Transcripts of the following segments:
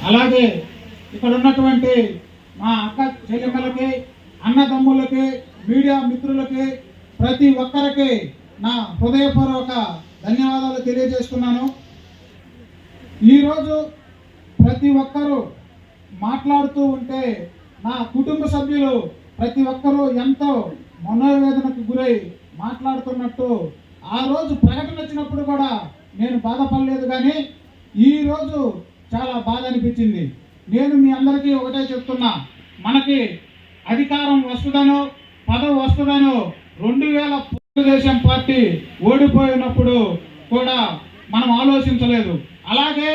అలాగే ఇక్కడ ఉన్నటువంటి మా అక్క చెల్లెమ్మలకి, అన్నదమ్ములకి, మీడియా మిత్రులకి, ప్రతి ఒక్కరికి నా హృదయపూర్వక ధన్యవాదాలు తెలియజేస్తున్నాను. ఈరోజు ప్రతి ఒక్కరూ మాట్లాడుతూ ఉంటే నా కుటుంబ సభ్యులు ప్రతి ఒక్కరూ ఎంతో మనోవేదనకు గురై మాట్లాడుతున్నట్టు ఆ రోజు ప్రకటన వచ్చినప్పుడు కూడా నేను బాధపడలేదు, కానీ ఈరోజు చాలా బాధ అనిపించింది. నేను మీ అందరికీ ఒకటే చెప్తున్నా, మనకి అధికారం వస్తుందనో పదవి వస్తుందనో 2000 తెలుగుదేశం పార్టీ ఓడిపోయినప్పుడు కూడా మనం ఆలోచించలేదు. అలాగే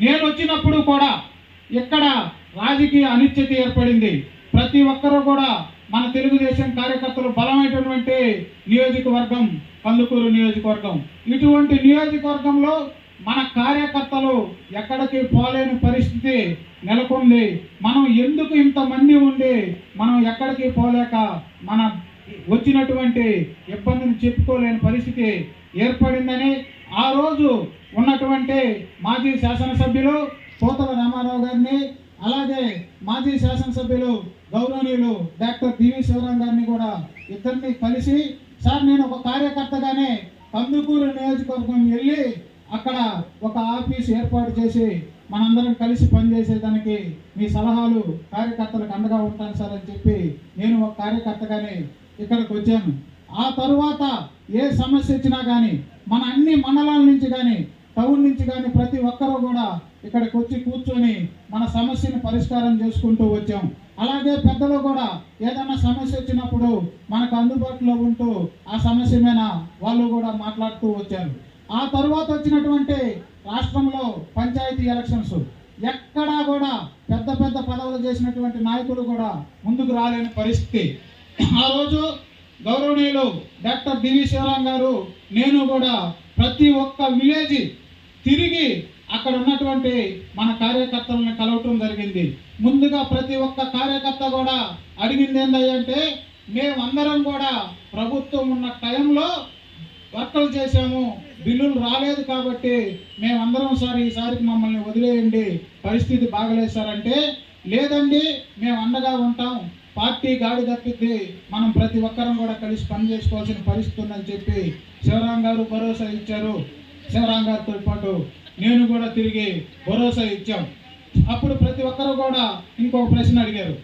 నేను వచ్చినప్పుడు కూడా ఇక్కడ రాజకీయ అనిశ్చిత ఏర్పడింది. ప్రతి ఒక్కరూ కూడా మన తెలుగుదేశం కార్యకర్తలు బలమైనటువంటి నియోజకవర్గం కందుకూరు నియోజకవర్గం. ఇటువంటి నియోజకవర్గంలో మన కార్యకర్తలు ఎక్కడికి పోలేని పరిస్థితి నెలకొంది. మనం ఎందుకు ఇంతమంది ఉండి మనం ఎక్కడికి పోలేక మన వచ్చినటువంటి ఇబ్బందిని చెప్పుకోలేని పరిస్థితి ఏర్పడిందని ఆ రోజు ఉన్నటువంటి మాజీ శాసనసభ్యులు పోతల రామారావు గారిని, అలాగే మాజీ శాసనసభ్యులు గౌరవనీయులు డాక్టర్ దివి శివరాం గారిని కూడా ఇద్దరిని కలిసి, సార్ నేను ఒక కార్యకర్తగానే కందుకూరు నియోజకవర్గం వెళ్ళి అక్కడ ఒక ఆఫీస్ ఏర్పాటు చేసి మనందరం కలిసి పనిచేసేదానికి మీ సలహాలు కార్యకర్తలకు అండగా ఉంటాను సార్ అని చెప్పి నేను ఒక కార్యకర్తగానే ఇక్కడికి వచ్చాను. ఆ తరువాత ఏ సమస్య వచ్చినా కానీ మన అన్ని మండలాల నుంచి కానీ టౌన్ నుంచి కానీ ప్రతి ఒక్కరూ కూడా ఇక్కడికి వచ్చి కూర్చొని మన సమస్యను పరిష్కారం చేసుకుంటూ వచ్చాం. అలాగే పెద్దలు కూడా ఏదైనా సమస్య వచ్చినప్పుడు మనకు అందుబాటులో ఉంటూ ఆ సమస్య మీద వాళ్ళు కూడా మాట్లాడుతూ వచ్చారు. ఆ తర్వాత వచ్చినటువంటి రాష్ట్రంలో పంచాయతీ ఎలక్షన్స్ ఎక్కడా కూడా పెద్ద పెద్ద పదవులు చేసినటువంటి నాయకులు కూడా ముందుకు రాలేని పరిస్థితి. ఆ రోజు గౌరవనీయులు డాక్టర్ దివి శివరాం గారు, నేను కూడా ప్రతి ఒక్క విలేజ్ తిరిగి అక్కడ ఉన్నటువంటి మన కార్యకర్తలను కలవటం జరిగింది. ముందుగా ప్రతి ఒక్క కార్యకర్త కూడా అడిగింది ఏంటంటే, మేమందరం కూడా ప్రభుత్వం ఉన్న టైంలో వర్కలు చేసాము, బిల్లులు రాలేదు కాబట్టి మేమందరం సార్ ఈసారికి మమ్మల్ని వదిలేయండి, పరిస్థితి బాగలేదు సార్ అంటే, లేదండి మేము అండగా ఉంటాం, పార్టీ గాడి తప్పిద్ది, మనం ప్రతి ఒక్కరం కూడా కలిసి పని చేసుకోవాల్సిన పరిస్థితి ఉందని చెప్పి శివరాం గారు భరోసా ఇచ్చారు. శివరాం గారితో పాటు నేను కూడా తిరిగి భరోసా ఇచ్చాం. అప్పుడు ప్రతి ఒక్కరు కూడా ఇంకొక ప్రశ్న అడిగారు,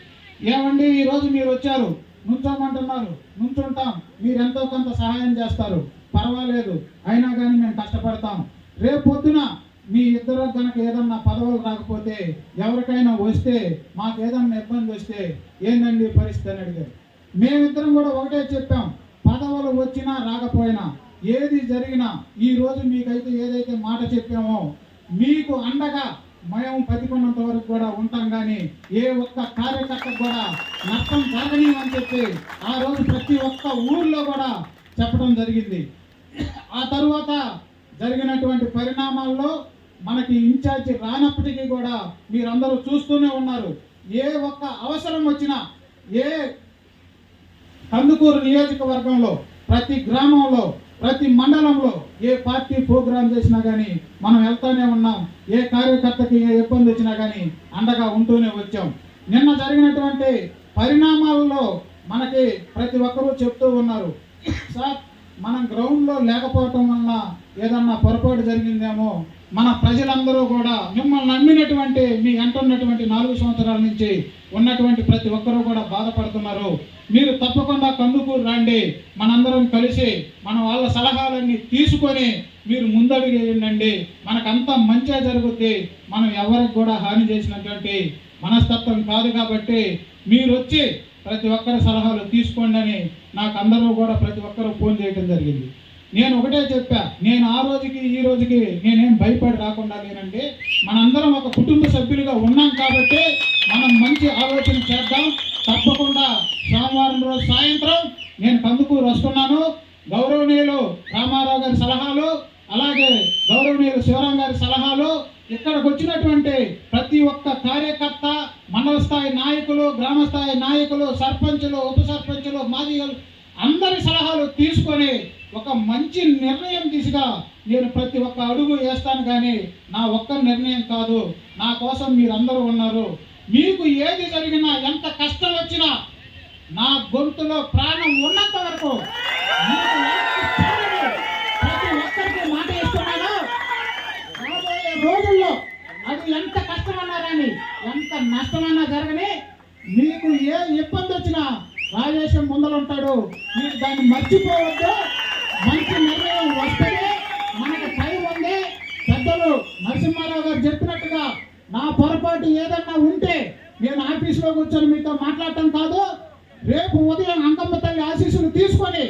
ఏమండి ఈరోజు మీరు వచ్చారు, నుంచోమంటున్నారు, నుంచుంటాం, మీరు ఎంతో కొంత సహాయం చేస్తారు, పర్వాలేదు, అయినా కానీ మేము కష్టపడతాం, రేపు పొద్దున మీ ఇద్దరు కనుక ఏదన్నా పదవులు రాకపోతే ఎవరికైనా వస్తే మాకు ఏదన్నా ఇబ్బంది వస్తే ఏందండి పరిస్థితి అని అడిగారు. మేమిద్దరం కూడా ఒకటే చెప్పాం, పదవులు వచ్చినా రాకపోయినా ఏది జరిగినా ఈ రోజు మీకైతే ఏదైతే మాట చెప్పామో మీకు అండగా మేము బతికున్నంత వరకు కూడా ఉంటాం, కానీ ఏ ఒక్క కార్యకర్తకు కూడా నష్టం జరగనీయమని చెప్పి ఆ రోజు ప్రతి ఒక్క ఊర్లో కూడా చెప్పడం జరిగింది. ఆ తరువాత జరిగినటువంటి పరిణామాల్లో మనకి ఇన్ఛార్జి రానప్పటికీ కూడా మీరందరూ చూస్తూనే ఉన్నారు. ఏ ఒక్క అవసరం వచ్చినా ఏ కందుకూరు నియోజకవర్గంలో ప్రతి గ్రామంలో ప్రతి మండలంలో ఏ పార్టీ ప్రోగ్రాం చేసినా కానీ మనం వెళ్తూనే ఉన్నాం. ఏ కార్యకర్తకి ఏ ఇబ్బంది వచ్చినా కానీ అండగా ఉంటూనే వచ్చాం. నిన్న జరిగినటువంటి పరిణామాలలో మనకి ప్రతి ఒక్కరూ చెప్తూ ఉన్నారు, సార్ మనం గ్రౌండ్లో లేకపోవటం వల్ల ఏదన్నా పొరపాటు జరిగిందేమో, మన ప్రజలందరూ కూడా మిమ్మల్ని నమ్మినటువంటి మీ అంటున్నటువంటి 4 సంవత్సరాల నుంచి ఉన్నటువంటి ప్రతి ఒక్కరూ కూడా బాధపడుతున్నారు. మీరు తప్పకుండా కందుకూరు రండి, మనందరం కలిసి మన వాళ్ళ సలహాలన్నీ తీసుకొని మీరు ముందడుగు వేయండి, మనకంతా మంచిగా జరుగుద్ది, మనం ఎవరికి కూడా హాని చేసినటువంటి మనస్తత్వం కాదు కాబట్టి మీరు వచ్చి ప్రతి ఒక్కరి సలహాలు తీసుకోండి అని నాకు అందరూ కూడా ప్రతి ఒక్కరూ ఫోన్ చేయడం జరిగింది. నేను ఒకటే చెప్పా, నేను ఆ రోజుకి ఈ రోజుకి నేనేం భయపడి రాకుండా లేనండి, మనందరం ఒక కుటుంబ సభ్యులుగా ఉన్నాం కాబట్టి మనం మంచి ఆలోచన చేద్దాం. తప్పకుండా సోమవారం రోజు సాయంత్రం నేను కందుకూరు వస్తున్నాను. గౌరవనీయులు రామారావు గారి సలహాలు, అలాగే గౌరవనీయులు శివరాం గారి సలహాలు, ఇక్కడికి వచ్చినటువంటి ప్రతి ఒక్క కార్యకర్త, మండల స్థాయి నాయకులు, గ్రామ స్థాయి నాయకులు, సర్పంచులు, ఉప సర్పంచులు, మాజీలు అందరి సలహాలు తీసుకొని ఒక మంచి నిర్ణయం దిశగా నేను ప్రతి ఒక్క అడుగు వేస్తాను, కానీ నా ఒక్క నిర్ణయం కాదు. నా కోసం మీరందరూ ఉన్నారు. మీకు ఏది జరిగినా, ఎంత కష్టం వచ్చినా, నా గొంతులో ప్రాణం ఉన్నంత వరకు మీకు ఎలాంటి ప్రాణము ప్రతి ఒక్కరికి మాట ఇస్తున్నాను. రాబోయే రోజుల్లో అది ఎంత కష్టమన్నా కానీ, ఎంత నష్టమన్నా జరగని, మీకు ఏ ఇబ్బంది వచ్చినా రాజేశం ముందలుంటాడు. మీరు దాన్ని మర్చిపోవద్దు. మంచి నిర్ణయం వస్తుంది. మనకు టైం ఉంది. పెద్దలు నరసింహారావు గారు చెప్పినట్టుగా నా పొరపాటు ఏదన్నా ఉంటే నేను ఆఫీసులో కూర్చొని మీతో మాట్లాడటం కాదు. రేపు ఉదయం అంకమ్మ తల్లి ఆశీస్సులు తీసుకొని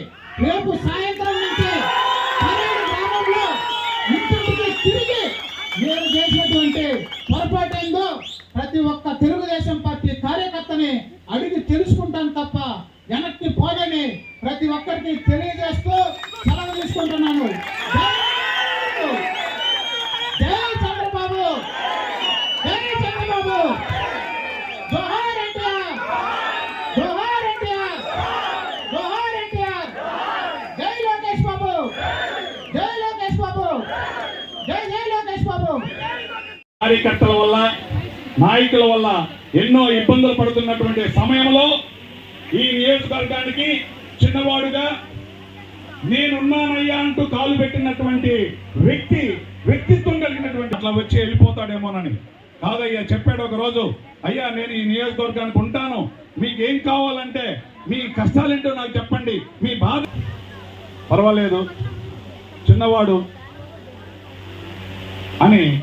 రేపు సాయంత్రం నుంచి పరేడు గ్రామంలో ఇంటింటికి తిరిగి నేను చేసినటువంటి పొరపాటు ఏందో ప్రతి ఒక్క తెలుగుదేశం పార్టీ కార్యకర్తని అడిగి తెలుసుకుంటాను తప్ప వెనక్కి పోదని ప్రతి ఒక్కరికి తెలియజేస్తూ సెలవు తీసుకుంటున్నాను. జై చంద్రబాబు, జై చంద్రబాబు, జోహార్ ఎన్టీఆర్, జోహార్ ఎన్టీఆర్, జోహార్ ఎన్టీఆర్, జై లోకేష్ బాబు, జై లోకేష్ బాబు, జై జై లోకేష్ బాబు. కార్యకర్తల వల్ల, నాయకుల వల్ల ఎన్నో ఇబ్బందులు పడుతున్నటువంటి సమయంలో ఈ నియోజకవర్గానికి చిన్నవాడుగా నేనున్నానయ్యా అంటూ కాలు పెట్టినటువంటి వ్యక్తిత్వం కలిగినటువంటి అట్లా వచ్చి వెళ్ళిపోతాడేమోనని కాదయ్యా. చెప్పాడు ఒక రోజు, అయ్యా నేను ఈ నియోజకవర్గానికి ఉంటాను, మీకు ఏం కావాలంటే మీ కష్టాలేంటో నాకు చెప్పండి, మీ బాధ పర్వాలేదు చిన్నవాడు అని